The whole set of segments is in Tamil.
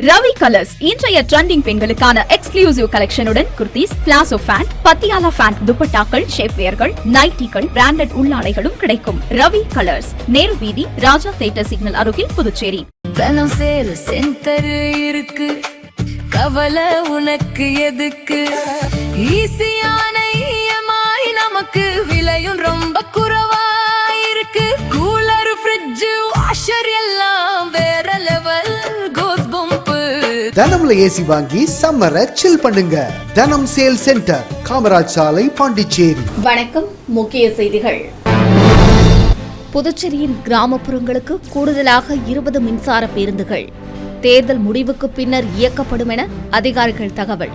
ரவி கலர்ஸ் இன்றைய ட்ரெண்டிங் பெண்களுக்கான எக்ஸ்க்ளூசிவ் கலெக்ஷனுடன் kurtis, palazzo pant, Patiala pant, துப்பட்டாக்கள், ஷேப்வேர்கள், நைட்டிகள், பிராண்டட் உள்ளாடைகளும் கிடைக்கும். ரவி கலர்ஸ், நேரு வீதி, ராஜா தியேட்டர் சிக்னல் அருகில், புதுச்சேரி. இருக்கு கவலை உனக்கு எதுக்கு? ஈஸியான இஎம்ஐ நமக்கு விலையும் ரொம்ப குறைவா இருக்கு. கூலர், ஃப்ரிட்ஜ், வாஷர் எல்லாம் வேற லெவல். கோஸ் பம்ப் தனம்ல ஏசி வாங்கி சம்மரை சில் பண்ணுங்க. தனம் சேல் சென்டர், காமராஜ் சாலை, பாண்டிச்சேரி. வணக்கம். முக்கிய செய்திகள். புதுச்சேரியின் கிராமப்புறங்களுக்கு கூடுதலாக 20 மின்சார பேருந்துகள் தேர்தல் முடிவுக்கு பின்னர் இயக்கப்படும் என அதிகாரிகள் தகவல்.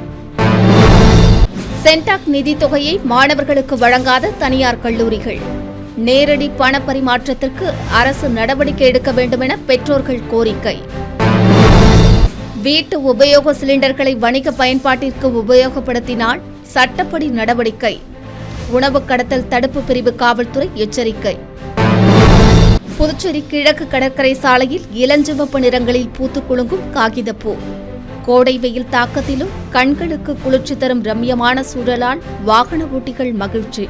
சென்டாக் நிதி தொகையை மாணவர்களுக்கு வழங்காத தனியார் கல்லூரிகள், நேரடி பண பரிமாற்றத்திற்கு அரசு நடவடிக்கை எடுக்க வேண்டும் என பெற்றோர்கள் கோரிக்கை. வீட்டு உபயோக சிலிண்டர்களை வணிக பயன்பாட்டிற்கு உபயோகப்படுத்தினால் சட்டப்படி நடவடிக்கை. உணவு கடத்தல் தடுப்பு பிரிவு காவல்துறை எச்சரிக்கை. புதுச்சேரி கிழக்கு கடற்கரை சாலையில் இளஞ்சிவப்பு நிறங்களில் பூத்து குலுங்கும் காகிதப்பூ. கோடை வெயில் தாக்கத்திலும் கண்களுக்கு குளிர்ச்சி தரும் ரம்யமான சூழலால் வாகன ஓட்டிகள் மகிழ்ச்சி.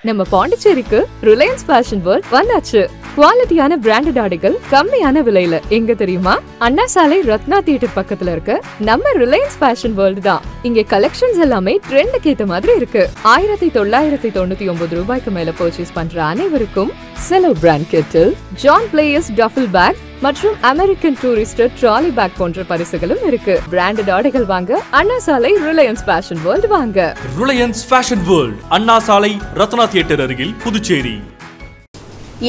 நம்ம பாண்டிச்சேரிக்கு ரிலையன்ஸ் ஃபேஷன் வேர்ல்ட் வந்தாச்சு. குவாலிட்டியான பிராண்டட் ஆடைகள் கம்மியான விலையில. எங்க தெரியுமா? அண்ணா சாலை, ரத்னா தியேட்டர் பக்கத்துல இருக்க நம்ம ரிலையன்ஸ் ஃபேஷன் வேர்ல்ட் தான். இங்க கலெக்ஷன்ஸ் எல்லாமே ட்ரெண்டுக்கு ஏத்த மாதிரி இருக்கு. 1999 ரூபாய்க்கு மேல பர்ச்சேஸ் பண்ற அனைவருக்கும் Cello brand kettle, John Players duffel bag மற்றும் அமெரிக்கன் டூரிஸ்டர் ட்ராலி பேக் போன்ற பரிசுகளும் இருக்கு. பிராண்டட் ஆடைகள் வாங்க Anna Salai Reliance fashion world வாங்க. Reliance fashion world, Anna Salai, Ratna theatre அருகில், புதுச்சேரி.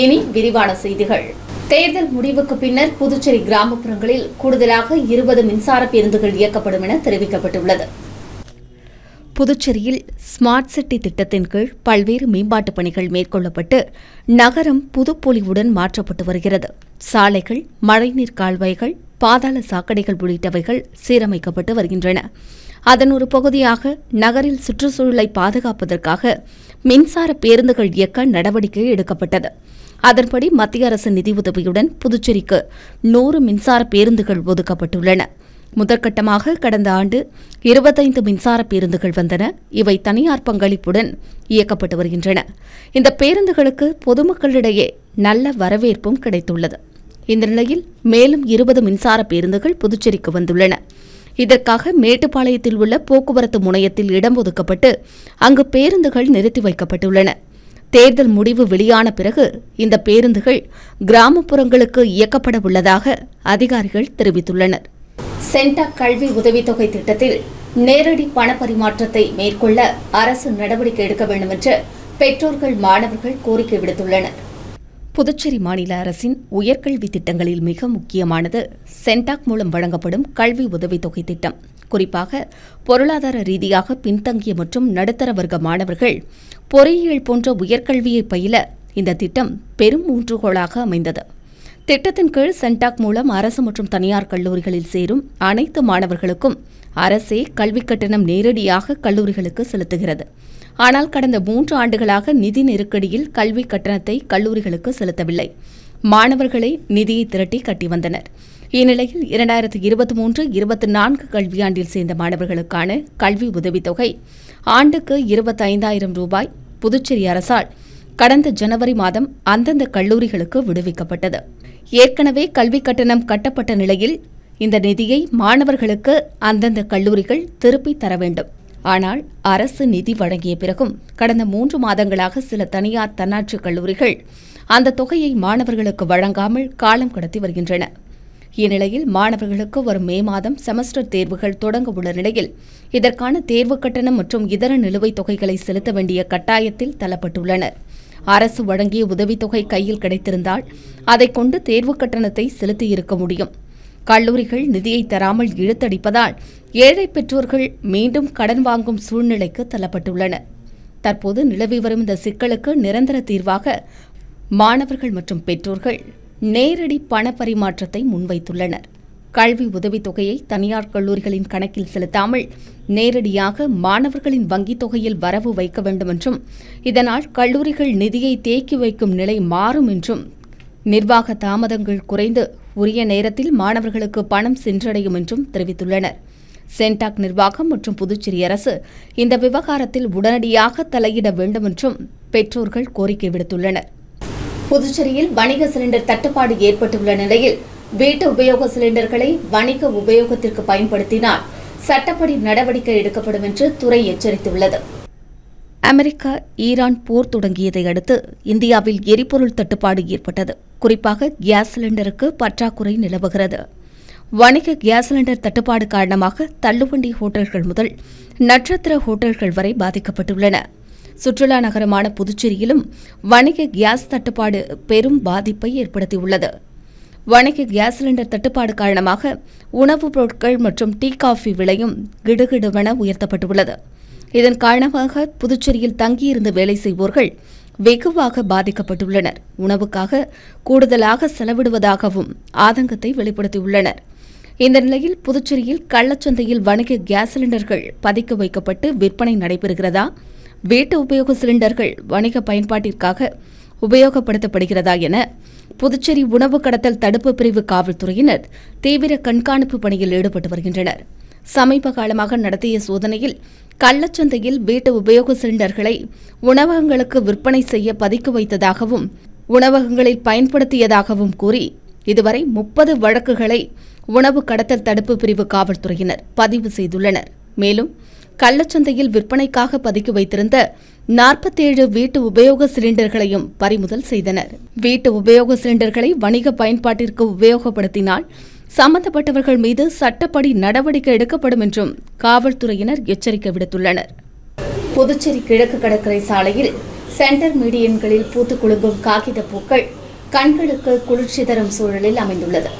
இனி விரிவான செய்திகள். தேர்தல் முடிவுக்கு பின்னர் புதுச்சேரி கிராமப்புறங்களில் கூடுதலாக 20 மின்சார பேருந்துகள் இயக்கப்படும் என தெரிவிக்கப்பட்டுள்ளது. புதுச்சேரியில் ஸ்மார்ட் சிட்டி திட்டத்தின் கீழ் பல்வேறு மேம்பாட்டுப் பணிகள் மேற்கொள்ளப்பட்டு நகரம் புதுப்பொலிவுடன் மாற்றப்பட்டு வருகிறது. சாலைகள், மழைநீர் கால்வாய்கள், பாதாள சாக்கடைகள் உள்ளிட்டவைகள் சீரமைக்கப்பட்டு வருகின்றன. அதன் ஒரு பகுதியாக நகரில் சுற்றுச்சூழலை பாதுகாப்பதற்காக மின்சார பேருந்துகள் இயக்க நடவடிக்கை எடுக்கப்பட்டது. அதன்படி மத்திய அரசு நிதியுதவியுடன் புதுச்சேரிக்கு 100 மின்சார பேருந்துகள் ஒதுக்கப்பட்டுள்ளன. முதற்கட்டமாக கடந்த ஆண்டு 25 மின்சார பேருந்துகள் வந்தன. இவை தனியார் பங்களிப்புடன் இயக்கப்பட்டு வருகின்றன. இந்த பேருந்துகளுக்கு பொதுமக்களிடையே நல்ல வரவேற்பும் கிடைத்துள்ளது. இந்த நிலையில் மேலும் 20 மின்சார பேருந்துகள் புதுச்சேரிக்கு வந்துள்ளன. இதற்காக மேட்டுப்பாளையத்தில் உள்ள போக்குவரத்து முனையத்தில் இடம் ஒதுக்கப்பட்டு அங்கு பேருந்துகள் நிறுத்தி வைக்கப்பட்டுள்ளன. தேர்தல் முடிவு வெளியான பிறகு இந்த பேருந்துகள் கிராமப்புறங்களுக்கு இயக்கப்பட உள்ளதாக அதிகாரிகள் தெரிவித்துள்ளனர். சென்டாக் கல்வி உதவித்தொகை திட்டத்தில் நேரடி பண பரிமாற்றத்தை மேற்கொள்ள அரசு நடவடிக்கை எடுக்க வேண்டும் என்று பெற்றோர்கள், மாணவர்கள் கோரிக்கை விடுத்துள்ளனர். புதுச்சேரி மாநில அரசின் உயர்கல்வி திட்டங்களில் மிக முக்கியமானது சென்டாக் மூலம் வழங்கப்படும் கல்வி உதவித்தொகை திட்டம். குறிப்பாக பொருளாதார ரீதியாக பின்தங்கிய மற்றும் நடுத்தர வர்க்க மாணவர்கள் பொறியியல் போன்ற உயர்கல்வியை பயில இந்த திட்டம் பெரும் ஊன்றுகோலாக அமைந்தது. திட்டத்தின் கீழ் சென்டாக் மூலம் அரசு மற்றும் தனியார் கல்லூரிகளில் சேரும் அனைத்து மாணவர்களுக்கும் அரசே கல்விக் கட்டணம் நேரடியாக கல்லூரிகளுக்கு செலுத்துகிறது. ஆனால் கடந்த 3 ஆண்டுகளாக நிதி நெருக்கடியில் கல்விக் கட்டணத்தை கல்லூரிகளுக்கு செலுத்தவில்லை. மாணவர்களை நிதியை திரட்டி கட்டி வந்தனர். இந்நிலையில் 2023-24 கல்வியாண்டில் சேர்ந்த மாணவர்களுக்கான கல்வி உதவித்தொகை ஆண்டுக்கு 25,000 ரூபாய் புதுச்சேரி அரசால் கடந்த ஜனவரி மாதம் அந்தந்த கல்லூரிகளுக்கு விடுவிக்கப்பட்டது. ஏற்கனவே கல்விக் கட்டணம் கட்டப்பட்ட நிலையில் இந்த நிதியை மாணவர்களுக்கு அந்தந்த கல்லூரிகள் திருப்பி தர வேண்டும். ஆனால் அரசு நிதி வழங்கிய பிறகும் கடந்த 3 மாதங்களாக சில தனியார் தன்னாட்சி கல்லூரிகள் அந்த தொகையை மாணவர்களுக்கு வழங்காமல் காலம் கடத்தி வருகின்றன. இந்நிலையில் மாணவர்களுக்கு வரும் மே மாதம் செமஸ்டர் தேர்வுகள் தொடங்க உள்ள நிலையில் இதற்கான தேர்வு கட்டணம் மற்றும் இதர நிலுவைத் தொகைகளை செலுத்த வேண்டிய கட்டாயத்தில் தள்ளப்பட்டுள்ளனர். அரசு வழங்கிய உதவித்தொகை கையில் கிடைத்திருந்தால் அதை கொண்டு தேர்வு கட்டணத்தை செலுத்தியிருக்க முடியும். கல்லூரிகள் நிதியை தராமல் இழுத்தடிப்பதால் ஏழை பெற்றோர்கள் மீண்டும் கடன் வாங்கும் சூழ்நிலைக்கு தள்ளப்பட்டுள்ளனர். தற்போது நிலவி வரும் இந்த சிக்கலுக்கு நிரந்தர தீர்வாக மாணவர்கள் மற்றும் பெற்றோர்கள் நேரடி பண பரிமாற்றத்தை முன்வைத்துள்ளனர். கல்வி உதவித்தொகையை தனியார் கல்லூரிகளின் கணக்கில் செலுத்தாமல் நேரடியாக மாணவர்களின் வங்கித் தொகையில் வரவு வைக்க வேண்டும் என்றும் இதனால் கல்லூரிகள் நிதியை தேக்கி வைக்கும் நிலை மாறும் என்றும் நிர்வாக தாமதங்கள் குறைந்து உரிய நேரத்தில் மாணவர்களுக்கு பணம் சென்றடையும் என்றும் தெரிவித்துள்ளனர். சென்டாக் நிர்வாகம் மற்றும் புதுச்சேரி அரசு இந்த விவகாரத்தில் உடனடியாக தலையிட வேண்டும் என்றும் பெற்றோர்கள் கோரிக்கை விடுத்துள்ளனர். புதுச்சேரியில் வணிக சிலிண்டர் தட்டுப்பாடு ஏற்பட்டுள்ள நிலையில் வீட்டு உபயோக சிலிண்டர்களை வணிக உபயோகத்திற்கு பயன்படுத்தினால் சட்டப்படி நடவடிக்கை எடுக்கப்படும் என்று துறை எச்சரித்துள்ளது. அமெரிக்கா ஈரான் போர் தொடங்கியதை அடுத்து இந்தியாவில் எரிபொருள் தட்டுப்பாடு ஏற்பட்டது. குறிப்பாக கேஸ் சிலிண்டருக்கு பற்றாக்குறை நிலவுகிறது. வணிக கேஸ் சிலிண்டர் தட்டுப்பாடு காரணமாக தள்ளுவண்டி ஹோட்டல்கள் முதல் நட்சத்திர ஹோட்டல்கள் வரை பாதிக்கப்பட்டுள்ளன. சுற்றுலா நகரமான புதுச்சேரியிலும் வணிக கேஸ் தட்டுப்பாடு பெரும் பாதிப்பை ஏற்படுத்தியுள்ளது. வணிக கேஸ் சிலிண்டர் தட்டுப்பாடு காரணமாக உணவுப் பொருட்கள் மற்றும் டீ காஃபி விலையும் கிடுகிடுவென உயர்த்தப்பட்டுள்ளது. இதன் காரணமாக புதுச்சேரியில் தங்கியிருந்து வேலை செய்வோர்கள் வெகுவாக பாதிக்கப்பட்டுள்ளனர். உணவுக்காக கூடுதலாக செலவிடுவதாகவும் ஆதங்கத்தை வெளிப்படுத்தியுள்ளனர். இந்த நிலையில் புதுச்சேரியில் கள்ளச்சந்தையில் வணிக கேஸ் சிலிண்டர்கள் பதுக்கி வைக்கப்பட்டு விற்பனை நடைபெறுகிறதா, வீட்டு உபயோக சிலிண்டர்கள் வணிக பயன்பாட்டிற்காக உபயோகப்படுத்தப்படுகிறதா என புதுச்சேரி உணவு கடத்தல் தடுப்பு பிரிவு காவல்துறையினர் தீவிர கண்காணிப்பு பணியில் ஈடுபட்டு வருகின்றனர். சமீப காலமாக நடத்திய சோதனையில் கள்ளச்சந்தையில் வீட்டு உபயோக சிலிண்டர்களை உணவகங்களுக்கு விற்பனை செய்ய பதுக்கி வைத்ததாகவும் உணவகங்களில் பயன்படுத்தியதாகவும் கூறி இதுவரை 30 வழக்குகளை உணவு கடத்தல் தடுப்பு பிரிவு காவல்துறையினர் பதிவு செய்துள்ளனர். மேலும் கள்ளச்சந்தையில் விற்பனைக்காக பதுக்கி வைத்திருந்த 47 வீட்டு உபயோக சிலிண்டர்களையும் பறிமுதல் செய்தனர். வீட்டு உபயோக சிலிண்டர்களை வணிக பயன்பாட்டிற்கு உபயோகப்படுத்தினால் சம்பந்தப்பட்டவர்கள் மீது சட்டப்படி நடவடிக்கை எடுக்கப்படும் என்றும் காவல்துறையினர் எச்சரிக்கை விடுத்துள்ளனர். புதுச்சேரி கிழக்கு கடற்கரை சாலையில் சென்டர் மீடியன்களில் பூத்து குலுங்கும் காகித பூக்கள் கண்களுக்கு குளிர்ச்சி தரும் சூழலில் அமைந்துள்ளது.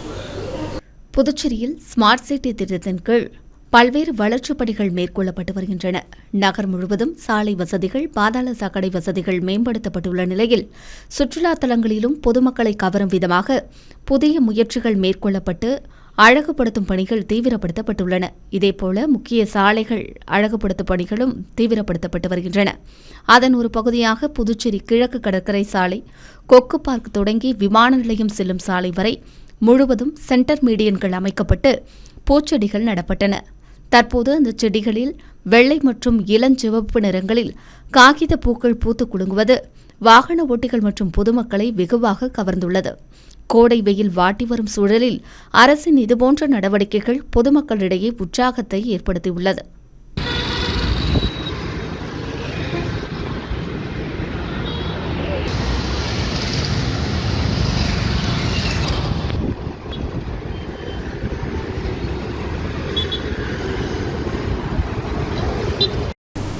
புதுச்சேரியில் ஸ்மார்ட் சிட்டி திட்டத்தின் கீழ் பல்வேறு வளர்ச்சிப் பணிகள் மேற்கொள்ளப்பட்டு வருகின்றன. நகர் முழுவதும் சாலை வசதிகள், பாதாள சாக்கடை வசதிகள் மேம்படுத்தப்பட்டுள்ள நிலையில் சுற்றுலா தலங்களிலும் பொதுமக்களை கவரும் விதமாக புதிய முயற்சிகள் மேற்கொள்ளப்பட்டு அழகுபடுத்தும் பணிகள் தீவிரப்படுத்தப்பட்டுள்ளன. இதேபோல முக்கிய சாலைகள் அழகுபடுத்தும் பணிகளும் தீவிரப்படுத்தப்பட்டு வருகின்றன. அதன் ஒரு பகுதியாக புதுச்சேரி கிழக்கு கடற்கரை சாலை, கொக்கு பார்க் தொடங்கி விமான நிலையம் செல்லும் சாலை வரை முழுவதும் சென்டர் மீடியன்கள் அமைக்கப்பட்டு பூச்செடிகள் நடப்பட்டன. தற்போது அந்த செடிகளில் வெள்ளை மற்றும் இளஞ்சிவப்பு நிறங்களில் காகித பூக்கள் பூத்து குலுங்குவது வாகன ஓட்டிகள் மற்றும் பொதுமக்களை வெகுவாக கவர்ந்துள்ளது. கோடை வெயில் வாட்டி வரும் சூழலில் அரசின் இதுபோன்ற நடவடிக்கைகள் பொதுமக்களிடையே உற்சாகத்தை ஏற்படுத்தியுள்ளது.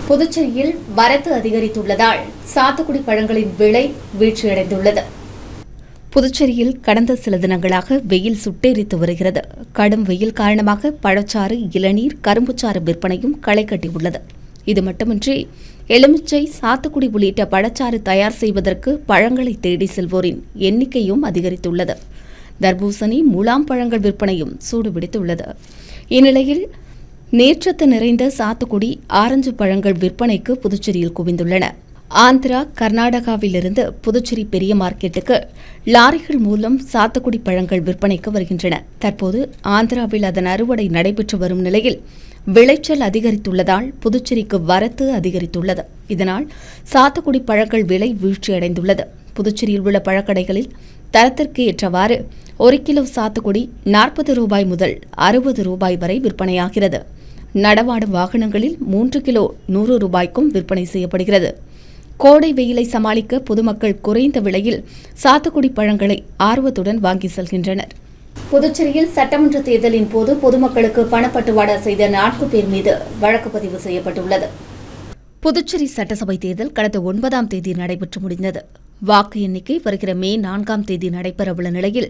புதுச்சேரியில் வரத்து அதிகரித்துள்ளதால் சாத்துக்குடி பழங்களின் விலை வீழ்ச்சியடைந்துள்ளது. புதுச்சேரியில் கடந்த சில தினங்களாக வெயில் சுட்டெரித்து வருகிறது. கடும் வெயில் காரணமாக பழச்சாறு, இளநீர், கரும்புச்சாறு விற்பனையும் களை கட்டியுள்ளது. இது மட்டுமின்றி எலுமிச்சை, சாத்துக்குடி உள்ளிட்ட பழச்சாறு தயார் செய்வதற்கு பழங்களை தேடி செல்வோரின் எண்ணிக்கையும் அதிகரித்துள்ளது. தர்பூசணி, முலாம் பழங்கள் விற்பனையும் சூடுபிடித்துள்ளது. இந்நிலையில் நீர்ச்சத்து நிறைந்த சாத்துக்குடி, ஆரஞ்சு பழங்கள் விற்பனைக்கு புதுச்சேரியில் குவிந்துள்ளன. ஆந்திரா, கர்நாடகாவிலிருந்து புதுச்சேரி பெரிய மார்க்கெட்டுக்கு லாரிகள் மூலம் சாத்துக்குடி பழங்கள் விற்பனைக்கு வருகின்றன. தற்போது ஆந்திராவில் அதன் அறுவடை நடைபெற்று வரும் நிலையில் விளைச்சல் அதிகரித்துள்ளதால் புதுச்சேரிக்கு வரத்து அதிகரித்துள்ளது. இதனால் சாத்துக்குடி பழங்கள் விலை வீழ்ச்சியடைந்துள்ளது. புதுச்சேரியில் உள்ள பழக்கடைகளில் தரத்திற்கு ஏற்றவாறு 1 கிலோ சாத்துக்குடி 40 ரூபாய் முதல் 60 ரூபாய் வரை விற்பனையாகிறது. நடமாடும் வாகனங்களில் 3 கிலோ 100 ரூபாய்க்கும் விற்பனை செய்யப்படுகிறது. கோடை வெயிலை சமாளிக்க பொதுமக்கள் குறைந்த விலையில் சாத்துக்குடி பழங்களை ஆர்வத்துடன் வாங்கி செல்கின்றனர். புதுச்சேரியில் சட்டமன்ற தேர்தலின் போது பொதுமக்களுக்கு பணப்பட்டுவாடா செய்த 4 பேர் மீது வழக்கு பதிவு செய்யப்பட்டுள்ளது. புதுச்சேரி சட்டசபை தேர்தல் கடந்த 9ஆம் தேதி நடைபெற்று முடிந்தது. வாக்கு எண்ணிக்கை வருகிற மே 4ஆம் தேதி நடைபெறவுள்ள நிலையில்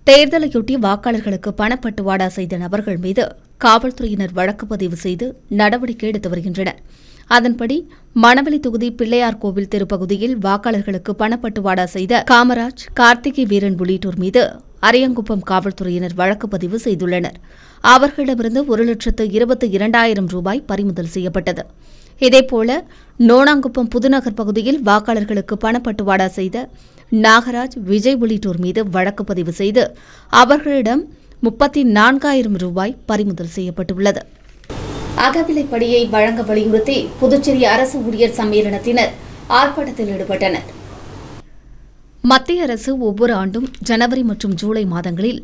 தேர்தலையொட்டி வாக்காளர்களுக்கு பணப்பட்டுவாடா செய்த நபர்கள் மீது காவல்துறையினர் வழக்கு பதிவு செய்து நடவடிக்கை எடுத்து வருகின்றனர். அதன்படி மணவெளி தொகுதி பிள்ளையார் கோவில் தெருப்பகுதியில் வாக்காளர்களுக்கு பணப்பட்டுவாடா செய்த காமராஜ், கார்த்திகை வீரன் உள்ளிட்டோர் மீது அரியங்குப்பம் காவல்துறையினர் வழக்கு பதிவு செய்துள்ளனர். அவர்களிடமிருந்து 1,22,000 ரூபாய் பறிமுதல் செய்யப்பட்டது. இதேபோல நோணாங்குப்பம் புதுநகர் பகுதியில் வாக்காளர்களுக்கு பணப்பட்டுவாடா செய்த நாகராஜ், விஜய் உள்ளிட்டோர் மீது வழக்கு பதிவு செய்து அவர்களிடம் 34,000 ரூபாய் பறிமுதல் செய்யப்பட்டுள்ளது. அகவிலைப்படியை வழங்க வலியுறுத்தி புதுச்சேரி அரசு ஊழியர் சம்மேளனத்தினர் ஆர்ப்பாட்டத்தில் ஈடுபட்டனர். மத்திய அரசு ஒவ்வொரு ஆண்டும் ஜனவரி மற்றும் ஜூலை மாதங்களில்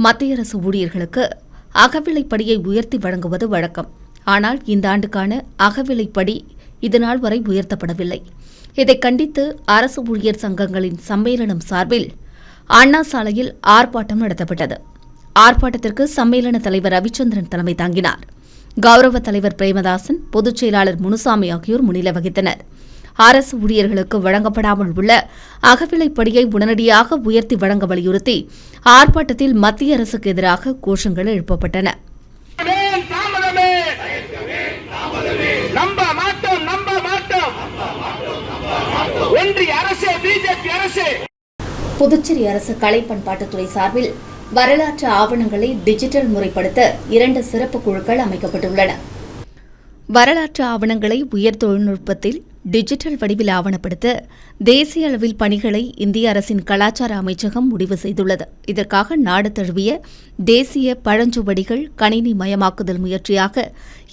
மத்திய அரசு ஊழியர்களுக்கு அகவிலைப்படியை உயர்த்தி வழங்குவது வழக்கம். ஆனால் இந்த ஆண்டுக்கான அகவிலைப்படி இதுநாள் வரை உயர்த்தப்படவில்லை. இதை கண்டித்து அரசு ஊழியர் சங்கங்களின் சம்மேளனம் சார்பில் அண்ணா சாலையில் ஆர்ப்பாட்டம் நடத்தப்பட்டது. ஆர்ப்பாட்டத்திற்கு சம்மேளன தலைவர் ரவிச்சந்திரன் தலைமை தாங்கினார். கௌரவ தலைவர் பிரேமதாசன், பொதுச் செயலாளர் முனுசாமி ஆகியோர் முன்னிலை வகித்தனர். அரசு ஊழியர்களுக்கு வழங்கப்படாமல் உள்ள அகவிலைப்படியை உடனடியாக உயர்த்தி வழங்க வலியுறுத்தி ஆர்ப்பாட்டத்தில் மத்திய அரசுக்கு எதிராக கோஷங்கள் எழுப்பப்பட்டன. புதுச்சேரி அரசு கலை பண்பாட்டுத்துறை சார்பில் வரலாற்று ஆவணங்களை டிஜிட்டல் முறைப்படுத்த 2 சிறப்பு குழுக்கள் அமைக்கப்பட்டுள்ளன. வரலாற்று ஆவணங்களை உயர் தொழில்நுட்பத்தில் டிஜிட்டல் வடிவில் ஆவணப்படுத்த தேசிய அளவில் பணிகளை இந்திய அரசின் கலாச்சார அமைச்சகம் முடிவு செய்துள்ளது. இதற்காக நாடு தழுவிய தேசிய பழஞ்சுவடிகள் கணினி மயமாக்குதல் முயற்சியாக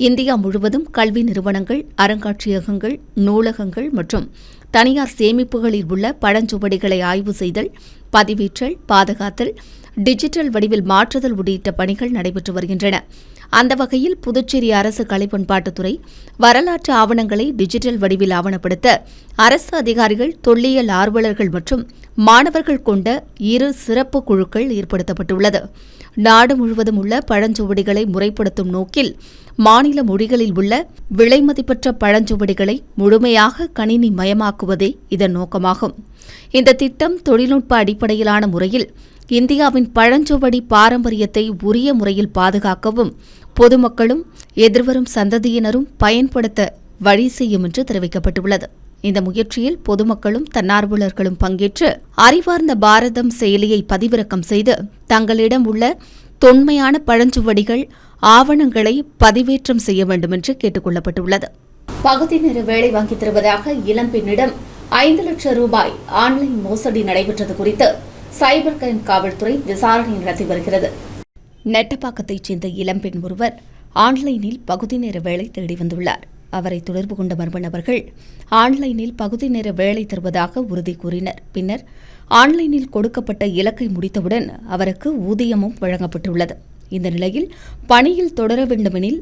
இந்தியா முழுவதும் கல்வி நிறுவனங்கள், அருங்காட்சியகங்கள், நூலகங்கள் மற்றும் தனியார் சேமிப்புகளில் உள்ள பழஞ்சுவடிகளை ஆய்வு செய்தல், பதிவேற்றல், பாதுகாத்தல், டிஜிட்டல் வடிவில் மாற்றுதல் உள்ளிட்ட பணிகள் நடைபெற்று வருகின்றன. அந்த வகையில் புதுச்சேரி அரசு கலை பண்பாட்டுத்துறை வரலாற்று ஆவணங்களை டிஜிட்டல் வடிவில் ஆவணப்படுத்த அரசு அதிகாரிகள், தொல்லியல் ஆர்வலர்கள் மற்றும் மாணவர்கள் கொண்ட 2 சிறப்பு குழுக்கள் ஏற்படுத்தப்பட்டுள்ளது. நாடு முழுவதும் உள்ள பழஞ்சுவடிகளை முறைப்படுத்தும் நோக்கில் மாநில மொழிகளில் உள்ள விலைமதிப்பற்ற பழஞ்சுவடிகளை முழுமையாக கணினி மயமாக்குவதே இதன் நோக்கமாகும். இந்த திட்டம் தொழில்நுட்ப அடிப்படையிலான முறையில் இந்தியாவின் பழஞ்சுவடி பாரம்பரியத்தை உரிய முறையில் பாதுகாக்கவும் பொதுமக்களும் எதிர்வரும் சந்ததியினரும் பயன்படுத்த வழி செய்யும் என்று தெரிவிக்கப்பட்டுள்ளது. இந்த முயற்சியில் பொதுமக்களும் தன்னார்வலர்களும் பங்கேற்று அறிவார்ந்த பாரதம் செயலியை பதிவிறக்கம் செய்து தங்களிடம் உள்ள தொன்மையான பழஞ்சுவடிகள் ஆவணங்களை பதிவேற்றம் செய்ய வேண்டும் என்று கேட்டுக் கொள்ளப்பட்டுள்ளது. பகுதி நேர வேலை வாங்கித் தருவதாக இளம்பெண்ணிடம் 5 லட்சம் ரூபாய் ஆன்லைன் மோசடி நடைபெற்றது குறித்து சைபர் கிரைம் காவல்துறை விசாரணை நடத்தி வருகிறது. நெட்டப்பாக்கத்தைச் சேர்ந்த இளம்பெண் ஒருவர் ஆன்லைனில் பகுதி நேர வேலை தேடி வந்துள்ளார். அவரை தொடர்பு கொண்ட மர்ம நபர்கள் ஆன்லைனில் பகுதி நேர வேலை தருவதாக உறுதி கூறினர். பின்னர் ஆன்லைனில் கொடுக்கப்பட்ட இலக்கை முடித்தவுடன் அவருக்கு ஊதியமும் வழங்கப்பட்டுள்ளது. இந்த நிலையில் பணியில் தொடர வேண்டுமெனில்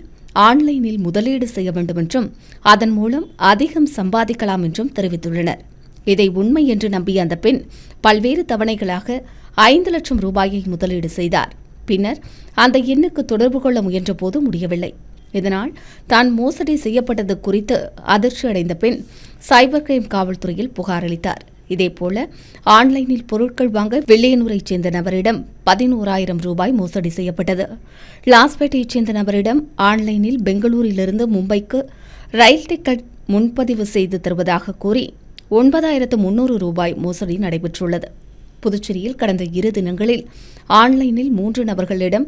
ஆன்லைனில் முதலீடு செய்ய வேண்டும் என்றும் அதன் மூலம் அதிகம் சம்பாதிக்கலாம் என்றும் தெரிவித்துள்ளனர். இதை உண்மை என்று நம்பிய அந்த பெண் பல்வேறு தவணைகளாக 5 லட்சம் ரூபாயை முதலீடு செய்தார். பின்னர் அந்த எண்ணுக்கு தொடர்பு கொள்ள முயன்றபோது முடியவில்லை. இதனால் தான் மோசடி செய்யப்பட்டது குறித்து அதிர்ச்சி அடைந்த பெண் சைபர் கிரைம் காவல்துறையில் புகார் அளித்தார். இதேபோல ஆன்லைனில் பொருட்கள் வாங்க வில்லியனூரைச் சேர்ந்த நபரிடம் 11,000 ரூபாய் மோசடி செய்யப்பட்டது. லாஸ்பேட்டையைச் சேர்ந்த நபரிடம் ஆன்லைனில் பெங்களூரிலிருந்து மும்பைக்கு ரயில் டிக்கெட் முன்பதிவு செய்து தருவதாக கூறி 9,300 ரூபாய் மோசடி நடைபெற்றுள்ளது. புதுச்சேரியில் கடந்த 2 தினங்களில் ஆன்லைனில் 3 நபர்களிடம்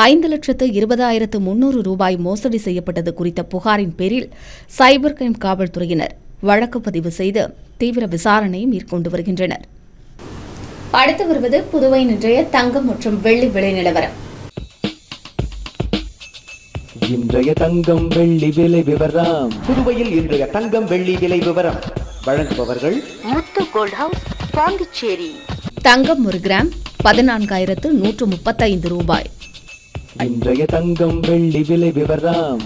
5,20,300 ரூபாய் மோசடி செய்யப்பட்டது குறித்த புகாரின் பேரில் சைபர் கிரைம் காவல்துறையினர் வழக்கு பதிவு செய்து தீவிர விசாரணை மேற்கொண்டு வருகின்றனர். அடுத்து வருவது புதுவையின் இன்றைய தங்கம் மற்றும் வெள்ளி விலை நிலவரம். இன்றைய தங்கம் வெள்ளி விலை விவரம். புதுவையில் இன்றைய தங்கம் வெள்ளி விலை விவரம் வழங்குபவர்கள் முத்து கோல்ட் ஹவுஸ், பாண்டிச்சேரி. தங்கம் 1 கிராம் 14,135 ரூபாய். இன்றைய தங்கம் வெள்ளி விலை விவரம்.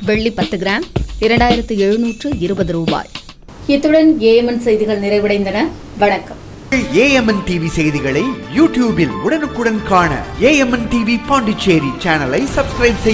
வெள்ளி 10 கிராம் 2,720 ரூபாய். இத்துடன் ஏஎம்என் செய்திகள் நிறைவடைந்தன. வணக்கம். ஏஎம்என் டிவி செய்திகளை யூடியூபில் உடனுக்குடன் காண ஏஎம்என் டிவி பாண்டிச்சேரி சேனலை சப்ஸ்கிரைப் செய்ய